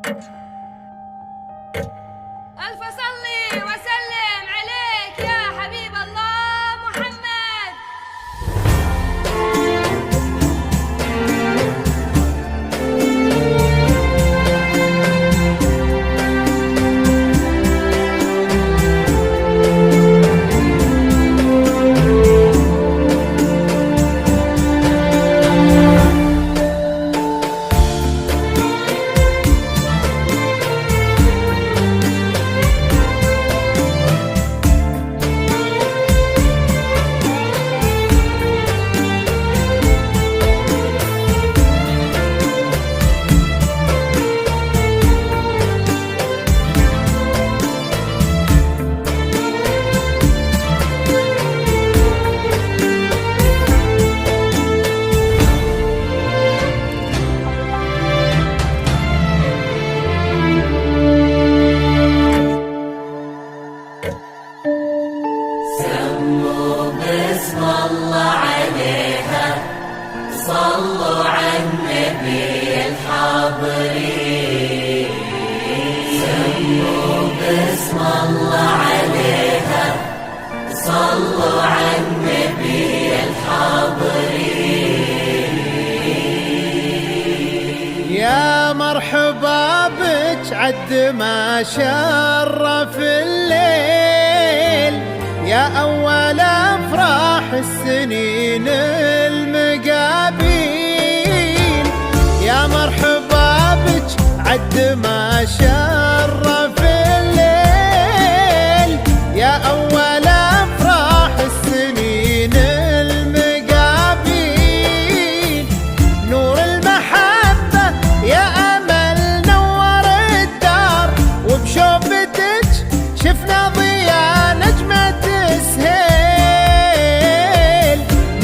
ألف صلي وسلم عليك يا حبيب الله محمد. بسم الله عليها صلوا على النبي الحاضرين. سموا بسم الله عليها صلوا على النبي الحاضرين. يا مرحبا بك عد ما شرف الليل، يا أول أفراح السنين المقابيل. يا مرحبا بك عد ما شرف الليل، يا أول أفراح السنين المقابيل. نور المحبة يا أمل نور الدار، وبشوفتك شفنا ضياء نجمة سهيل.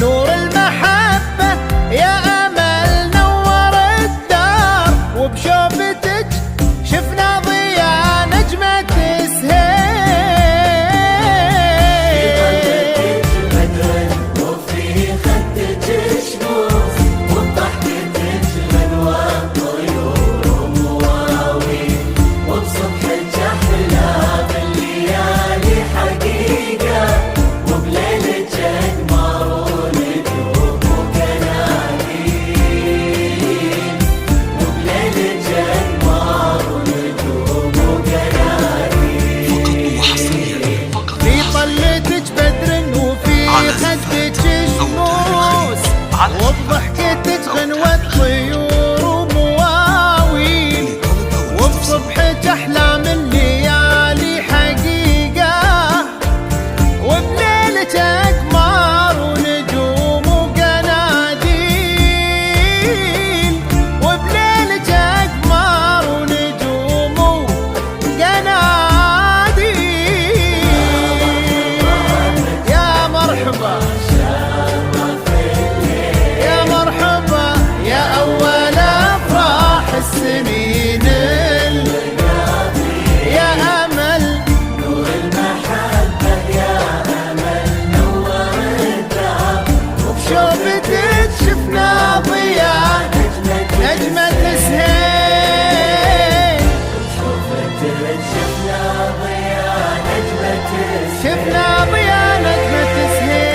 نور المحبة يا أمل نور الدار، وبشوفتك شفنا ضياء نجمة سهيل. وفي خدك شموس وبضحكتك غنوة طيور ومواويل، وبصبحك أحلى بالليالي حقيقة، وبليلك أقمار ونجوم وقناديل، وبليلك أقمار ونجوم وقناديل. في طلتك بدر وفي خدك شموس، وبضحكتك غنوة طيور ومواويل، وبصبحك أحلام الليالي حقيقة، وبليلك أقمار ونجوم وقناديل، وبليلك أقمار ونجوم وقناديل. يا مرحبا يا مرحبا يا أول أفراح السنين يا أمل نور المحبة يا أمل نور الدار، وبشوفتك شفنا ضياء نجمة سهيل. شوفتك شفنا ضياء نجمة شفنا ضياء نجمة سهيل.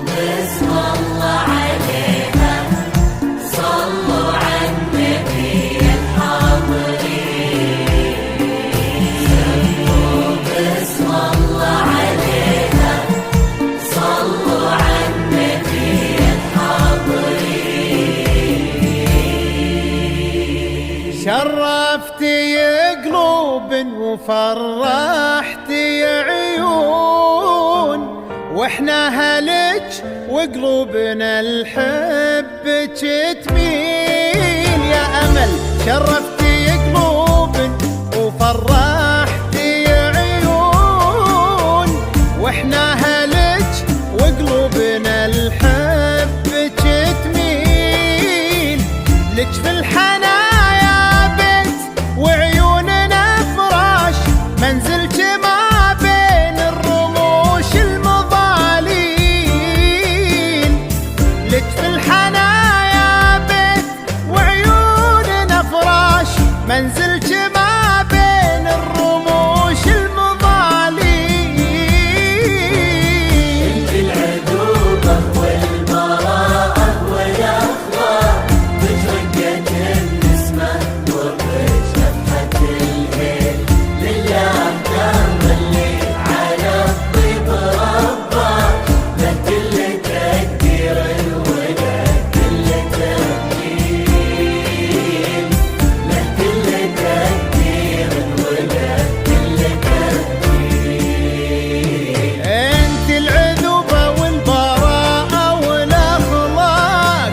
بسم الله عليها صلوا على النبي الحاضرين. بسم الله عليها صلوا على النبي الحاضرين. شرفتي قلوب وفرحتي عيون، واحنا هلك وقلوبنا لحبك تميل. يا أمل شرفتي قلوب وفرحتي عيون، منزلك ما بين الرموش المضالين، لك في الحنايا بيت وعيوننا فراش، منزلك ما بين الرموش المضالين. انت العذوبة والبراءة والاخلاق، بك رقة النسمة وبك نفحة الهيل، لله دام اللي على الطيب رباك، له كل تقدير وله كل تبجيل، له كل تقدير وله كل تبجيل. انت العذوبة والبراءة والاخلاق،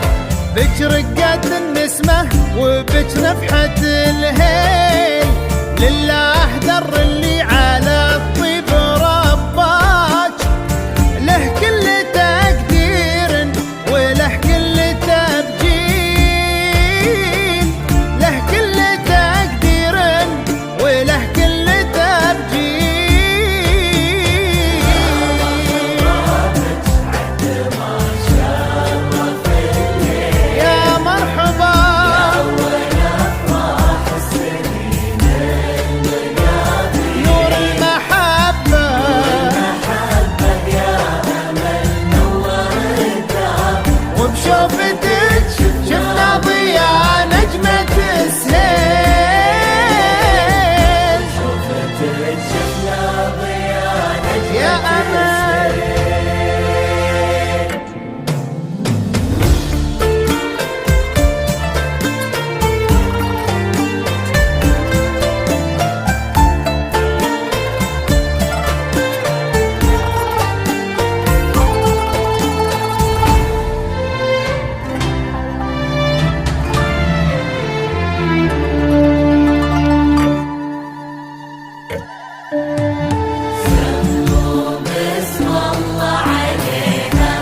بك رقة النسمة وبك نفحة الهيل، لله در اللي على الطيب رباك، له كل تقدير وله كل تبجيل، له كل تقدير وله كل تبجيل. يا مرحبا نور المحبة، وبشوفتك شفنا ضياء نجمة السهيل. شوفتك شفنا ضياء نجمة يا أمل بسم الله عليها،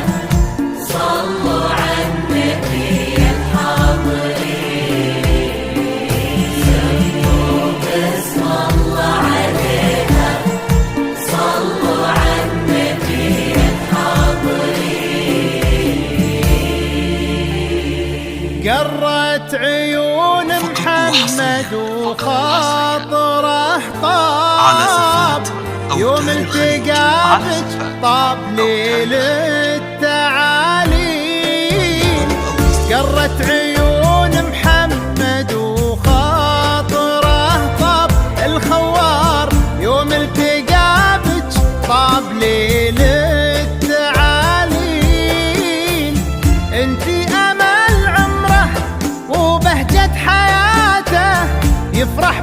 صلوا على النبي الحاضرين. بسم الله عليها، صلوا على النبي الحاضرين. قرت عيون محمد وخاطره طاب، يوم التقابك طاب ليل التعالين. قرت عيون محمد وخاطره طاب، الخوار يوم التقابك طاب ليل التعالين. انتي امل عمره وبهجة حياته، يفرح